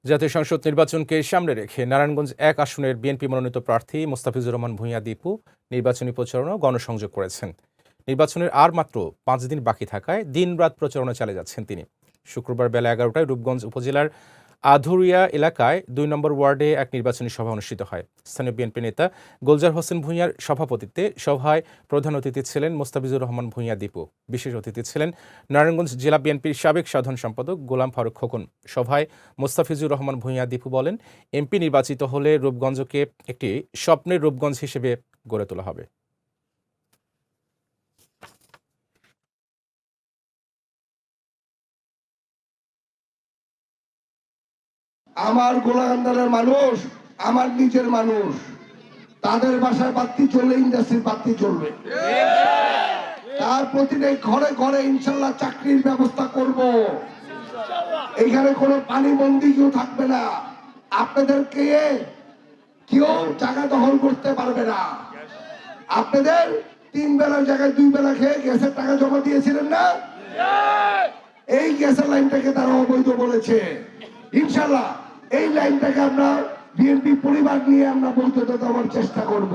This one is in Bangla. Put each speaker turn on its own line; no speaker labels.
জাতীয় সংসদ নির্বাচনকে সামনে রেখে নারায়ণগঞ্জ ১ আসনের বিএনপি মনোনীত প্রার্থী মোস্তাফিজুর রহমান ভূঁইয়া দীপু নির্বাচনী প্রচারণা ও গণসংযোগ করেছেন। নির্বাচনের আর মাত্র ৫ দিন বাকি থাকায় দিনরাত প্রচারণা চালিয়ে যাচ্ছেন তিনি। শুক্রবার বেলা ১১টায় রূপগঞ্জ উপজেলার আধুরিয়া এলাকায় ২ নম্বর ওয়ার্ডে এক নির্বাচনী সভা অনুষ্ঠিত হয়। স্থানীয় বিএনপি নেতা গোলজার হোসেন ভূঁইয়ার সভাপতিত্বে সভায় প্রধান অতিথি ছিলেন মোস্তাফিজুর রহমান ভূঁইয়া দীপু। বিশেষ অতিথি ছিলেন নারায়ণগঞ্জ জেলা বিএনপির সাবেক সাধারণ সম্পাদক গোলাম ফারুক খোকন। সভায় মোস্তাফিজুর রহমান ভূঁইয়া দীপু বলেন, এমপি নির্বাচিত হলে রূপগঞ্জকে একটি স্বপ্নের রূপগঞ্জ হিসেবে গড়ে তোলা হবে।
আমার গোলাকান্দারের মানুষ আমার নিজের মানুষ, তাদের বাসায় বাতি চললে ইন্ডাস্ট্রির বাতি চলবে। তার প্রতিটি ঘরে ঘরে ইনশাল্লাহ চাকরির ব্যবস্থা করব। এখানে কোনো পানি বন্দি কেউ থাকবে না, আপনাদেরকে কেউ জায়গা দখল করতে পারবে না। আপনাদের 3 বেলার জায়গায় 2 বেলা খেয়ে গ্যাসের টাকা জমা দিয়েছিলেন না, এই গ্যাসের লাইনটাকে তারা অবৈধ বলেছে। ইনশাল্লাহ এই লাইনটাকে আমরা বিএনপি পরিবার নিয়ে আমরা বৈধতা দেওয়ার চেষ্টা করব।